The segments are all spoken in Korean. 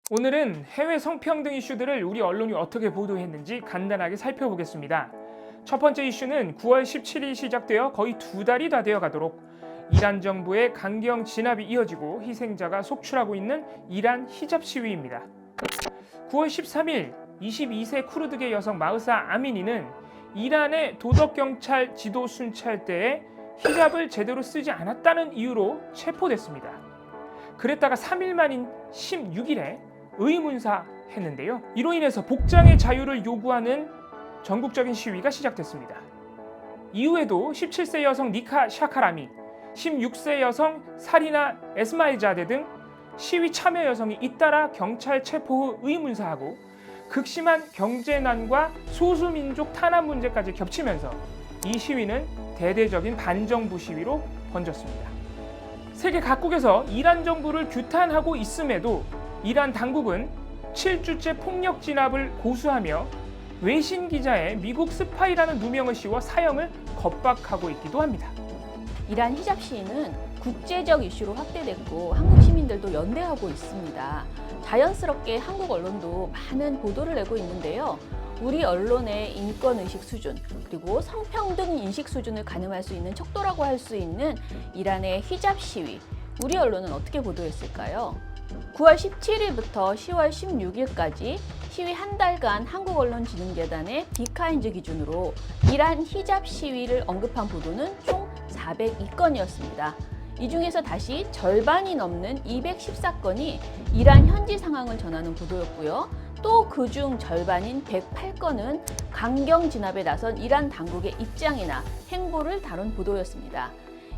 오늘은 해외 성평등 이슈들을 우리 언론이 어떻게 보도했는지 간단하게 살펴보겠습니다. 첫 번째 이슈는 9월 17일 시작되어 거의 2달이 다 되어 가도록 이란 정부의 강경 진압이 이어지고 희생자가 속출하고 있는 이란 히잡 시위입니다. 9월 13일 22세 쿠르드계 여성 마흐사 아미니는 이란의 도덕경찰 지도 순찰 때에 히잡을 제대로 쓰지 않았다는 이유로 체포됐습니다. 그랬다가 3일 만인 16일에 의문사했는데요. 이로 인해서 복장의 자유를 요구하는 전국적인 시위가 시작됐습니다. 이후에도 17세 여성 니카 샤카라미, 16세 여성 사리나 에스마일자데 등 시위 참여 여성이 잇따라 경찰 체포 후 의문사하고 극심한 경제난과 소수민족 탄압 문제까지 겹치면서 이 시위는 대대적인 반정부 시위로 번졌습니다. 세계 각국에서 이란 정부를 규탄하고 있음에도 이란 당국은 7주째 폭력 진압을 고수하며 외신 기자의 미국 스파이라는 누명을 씌워 사형을 겁박하고 있기도 합니다. 이란 히잡 시위는 국제적 이슈로 확대됐고 한국 시민들도 연대하고 있습니다. 자연스럽게 한국 언론도 많은 보도를 내고 있는데요. 우리 언론의 인권의식 수준 그리고 성평등 인식 수준을 가늠할 수 있는 척도라고 할 수 있는 이란의 히잡 시위, 우리 언론은 어떻게 보도했을까요? 9월 17일부터 10월 16일까지 시위 한 달간 한국언론진흥재단의 비카인즈 기준으로 이란 히잡 시위를 언급한 보도는 총 402건이었습니다. 이 중에서 다시 절반이 넘는 214건이 이란 현지 상황을 전하는 보도였고요. 또 그중 절반인 108건은 강경 진압에 나선 이란 당국의 입장이나 행보를 다룬 보도였습니다.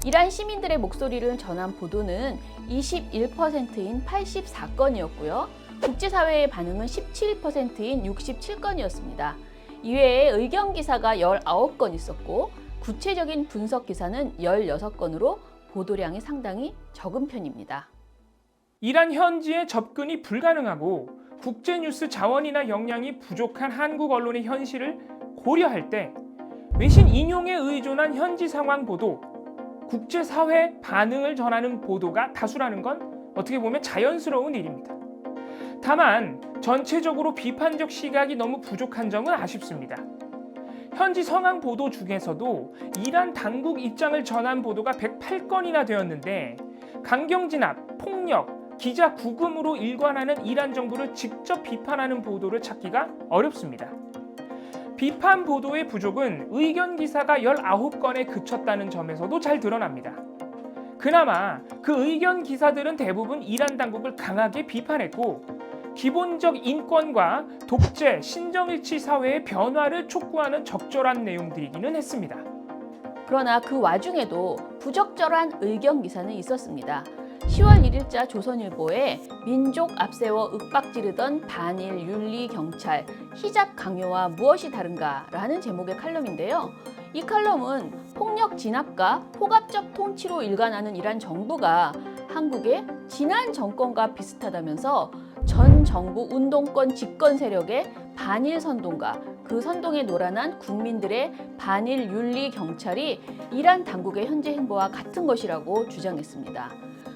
이란 시민들의 목소리를 전한 보도는 21%인 84건이었고요. 국제사회의 반응은 17%인 67건이었습니다. 이외에 의견 기사가 19건 있었고 구체적인 분석 기사는 16건으로 보도량이 상당히 적은 편입니다. 이란 현지에 접근이 불가능하고 국제뉴스 자원이나 역량이 부족한 한국 언론의 현실을 고려할 때 외신 인용에 의존한 현지 상황 보도, 국제사회 반응을 전하는 보도가 다수라는 건 어떻게 보면 자연스러운 일입니다. 다만 전체적으로 비판적 시각이 너무 부족한 점은 아쉽습니다. 현지 상황 보도 중에서도 이란 당국 입장을 전한 보도가 108건이나 되었는데 강경 진압, 폭력, 기자 구금으로 일관하는 이란 정부를 직접 비판하는 보도를 찾기가 어렵습니다. 비판 보도의 부족은 의견 기사가 19건에 그쳤다는 점에서도 잘 드러납니다. 그나마 그 의견 기사들은 대부분 이란 당국을 강하게 비판했고 기본적 인권과 독재, 신정일치 사회의 변화를 촉구하는 적절한 내용들이기는 했습니다. 그러나 그 와중에도 부적절한 의견 기사는 있었습니다. 10월 1일자 조선일보에 민족 앞세워 윽박지르던 반일 윤리 경찰 히잡 강요와 무엇이 다른가라는 제목의 칼럼인데요. 이 칼럼은 폭력 진압과 포갑적 통치로 일관하는 이란 정부가 한국의 지난 정권과 비슷하다면서 전 정부 운동권 집권 세력의 반일 선동과 그 선동에 노란한 국민들의 반일 윤리 경찰이 이란 당국의 현재 행보와 같은 것이라고 주장했습니다.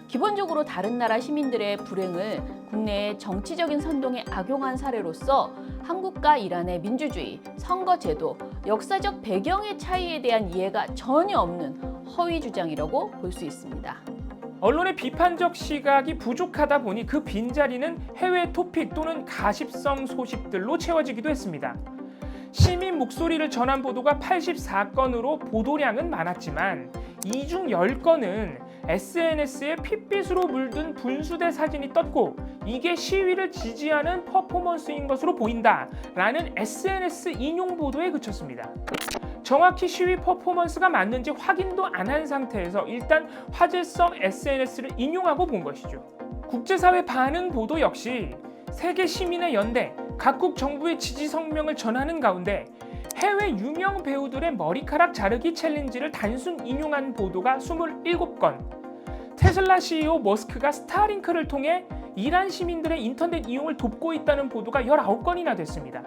기본적으로 다른 나라 시민들의 불행을 국내의 정치적인 선동에 악용한 사례로서 한국과 이란의 민주주의, 선거제도, 역사적 배경의 차이에 대한 이해가 전혀 없는 허위 주장이라고 볼 수 있습니다. 언론의 비판적 시각이 부족하다 보니 그 빈자리는 해외 토픽 또는 가십성 소식들로 채워지기도 했습니다. 시민 목소리를 전한 보도가 84건으로 보도량은 많았지만 이 중 10건은 SNS에 핏빛으로 물든 분수대 사진이 떴고 이게 시위를 지지하는 퍼포먼스인 것으로 보인다라는 SNS 인용 보도에 그쳤습니다. 정확히 시위 퍼포먼스가 맞는지 확인도 안 한 상태에서 일단 화제성 SNS를 인용하고 본 것이죠. 국제사회 반응 보도 역시 세계 시민의 연대, 각국 정부의 지지 성명을 전하는 가운데 해외 유명 배우들의 머리카락 자르기 챌린지를 단순 인용한 보도가 27건, 테슬라 CEO 머스크가 스타링크를 통해 이란 시민들의 인터넷 이용을 돕고 있다는 보도가 19건이나 됐습니다.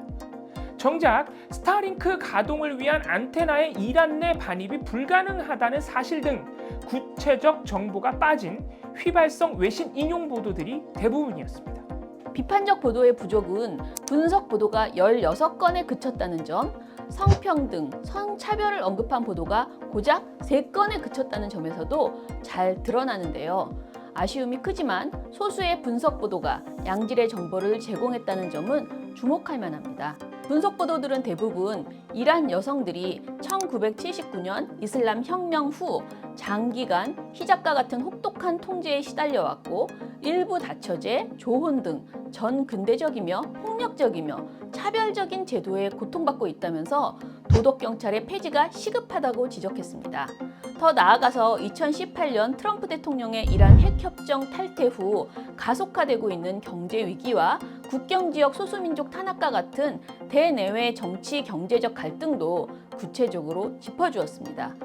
정작 스타링크 가동을 위한 안테나의 이란 내 반입이 불가능하다는 사실 등 구체적 정보가 빠진 휘발성 외신 인용 보도들이 대부분이었습니다. 비판적 보도의 부족은 분석 보도가 16건에 그쳤다는 점, 성평등, 성차별을 언급한 보도가 고작 3건에 그쳤다는 점에서도 잘 드러나는데요. 아쉬움이 크지만 소수의 분석 보도가 양질의 정보를 제공했다는 점은 주목할 만합니다. 분석 보도들은 대부분 이란 여성들이 1979년 이슬람 혁명 후 장기간 히잡과 같은 혹독한 통제에 시달려왔고 일부 다처제, 조혼 등 전근대적이며 폭력적이며 차별적인 제도에 고통받고 있다면서 도덕경찰의 폐지가 시급하다고 지적했습니다. 더 나아가서 2018년 트럼프 대통령의 이란 핵협정 탈퇴 후 가속화되고 있는 경제 위기와 국경지역 소수민족 탄압과 같은 대내외 정치 경제적 갈등도 구체적으로 짚어주었습니다.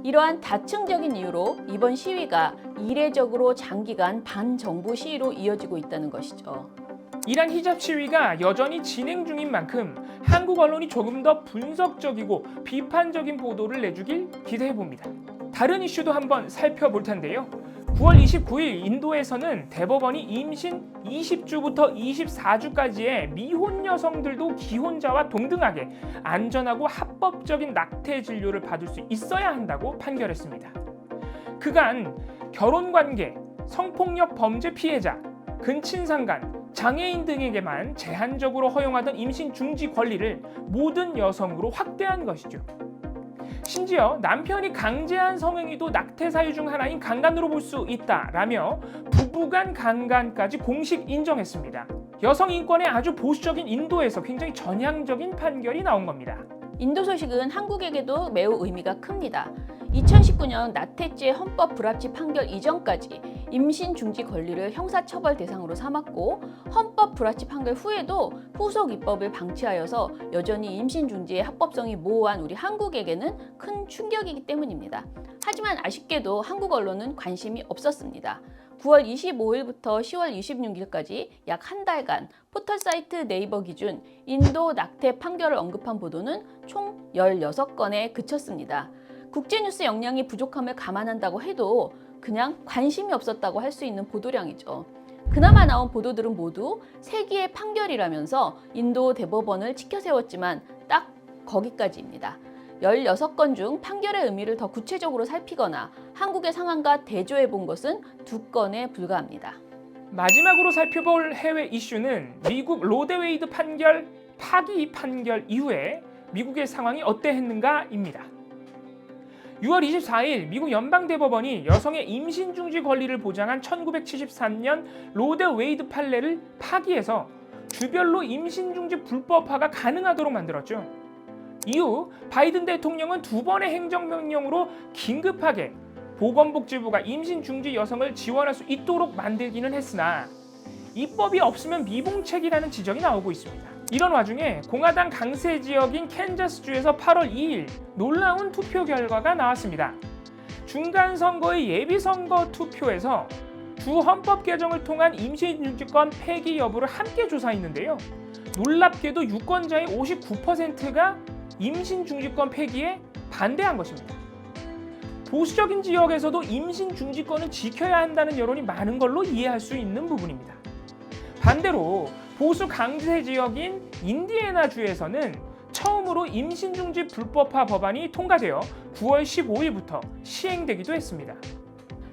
이러한 다층적인 이유로 이번 시위가 이례적으로 장기간 반정부 시위로 이어지고 있다는 것이죠. 이란 히잡 시위가 여전히 진행 중인 만큼 한국 언론이 조금 더 분석적이고 비판적인 보도를 내주길 기대해봅니다. 다른 이슈도 한번 살펴볼 텐데요. 9월 29일 인도에서는 대법원이 임신 20주부터 24주까지의 미혼 여성들도 기혼자와 동등하게 안전하고 합법적인 낙태 진료를 받을 수 있어야 한다고 판결했습니다. 그간 결혼관계, 성폭력 범죄 피해자, 근친상간, 장애인 등에게만 제한적으로 허용하던 임신 중지 권리를 모든 여성으로 확대한 것이죠. 심지어 남편이 강제한 성행위도 낙태 사유 중 하나인 강간으로 볼 수 있다라며 부부간 강간까지 공식 인정했습니다. 여성 인권의 아주 보수적인 인도에서 굉장히 전향적인 판결이 나온 겁니다. 인도 소식은 한국에게도 매우 의미가 큽니다. 2019년 나태죄 헌법 불합치 판결 이전까지 임신 중지 권리를 형사처벌 대상으로 삼았고 헌법 불합치 판결 후에도 후속 입법을 방치하여서 여전히 임신 중지의 합법성이 모호한 우리 한국에게는 큰 충격이기 때문입니다. 하지만 아쉽게도 한국 언론은 관심이 없었습니다. 9월 25일부터 10월 26일까지 약 한 달간 포털사이트 네이버 기준 인도 낙태 판결을 언급한 보도는 총 16건에 그쳤습니다. 국제뉴스 역량이 부족함을 감안한다고 해도 그냥 관심이 없었다고 할 수 있는 보도량이죠. 그나마 나온 보도들은 모두 세기의 판결이라면서 인도 대법원을 치켜세웠지만 딱 거기까지입니다. 16건 중 판결의 의미를 더 구체적으로 살피거나 한국의 상황과 대조해 본 것은 2건에 불과합니다. 마지막으로 살펴볼 해외 이슈는 미국 로데웨이드 판결 파기 판결 이후에 미국의 상황이 어땠는가입니다. 6월 24일 미국 연방대법원이 여성의 임신 중지 권리를 보장한 1973년 로데웨이드 판례를 파기해서 주별로 임신 중지 불법화가 가능하도록 만들었죠. 이후 바이든 대통령은 2번의 행정명령으로 긴급하게 보건복지부가 임신 중지 여성을 지원할 수 있도록 만들기는 했으나 입법이 없으면 미봉책이라는 지적이 나오고 있습니다. 이런 와중에 공화당 강세 지역인 캔자스주에서 8월 2일 놀라운 투표 결과가 나왔습니다. 중간선거의 예비선거 투표에서 주 헌법 개정을 통한 임신중지권 폐기 여부를 함께 조사했는데요. 놀랍게도 유권자의 59%가 임신중지권 폐기에 반대한 것입니다. 보수적인 지역에서도 임신중지권을 지켜야 한다는 여론이 많은 걸로 이해할 수 있는 부분입니다. 반대로 보수 강세 지역인 인디애나주에서는 처음으로 임신중지 불법화 법안이 통과되어 9월 15일부터 시행되기도 했습니다.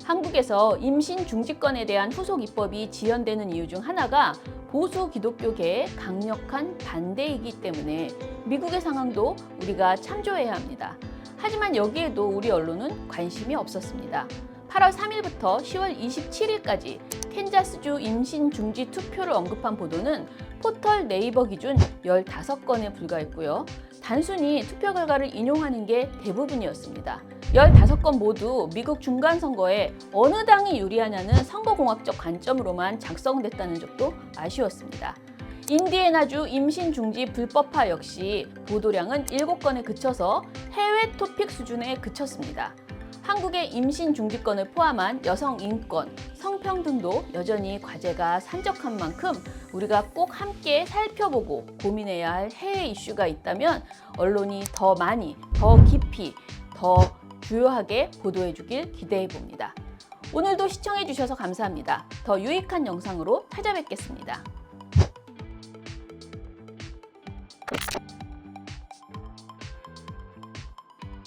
한국에서 임신 중지권에 대한 후속 입법이 지연되는 이유 중 하나가 보수 기독교계의 강력한 반대이기 때문에 미국의 상황도 우리가 참조해야 합니다. 하지만 여기에도 우리 언론은 관심이 없었습니다. 8월 3일부터 10월 27일까지 캔자스주 임신 중지 투표를 언급한 보도는 포털 네이버 기준 15건에 불과했고요. 단순히 투표 결과를 인용하는 게 대부분이었습니다. 15건 모두 미국 중간선거에 어느 당이 유리하냐는 선거공학적 관점으로만 작성됐다는 점도 아쉬웠습니다. 인디애나주 임신 중지 불법화 역시 보도량은 7건에 그쳐서 해외 토픽 수준에 그쳤습니다. 한국의 임신 중지권을 포함한 여성 인권, 성평등도 여전히 과제가 산적한 만큼 우리가 꼭 함께 살펴보고 고민해야 할 해외 이슈가 있다면 언론이 더 많이, 더 깊이, 더 주요하게 보도해 주길 기대해 봅니다. 오늘도 시청해 주셔서 감사합니다. 더 유익한 영상으로 찾아뵙겠습니다.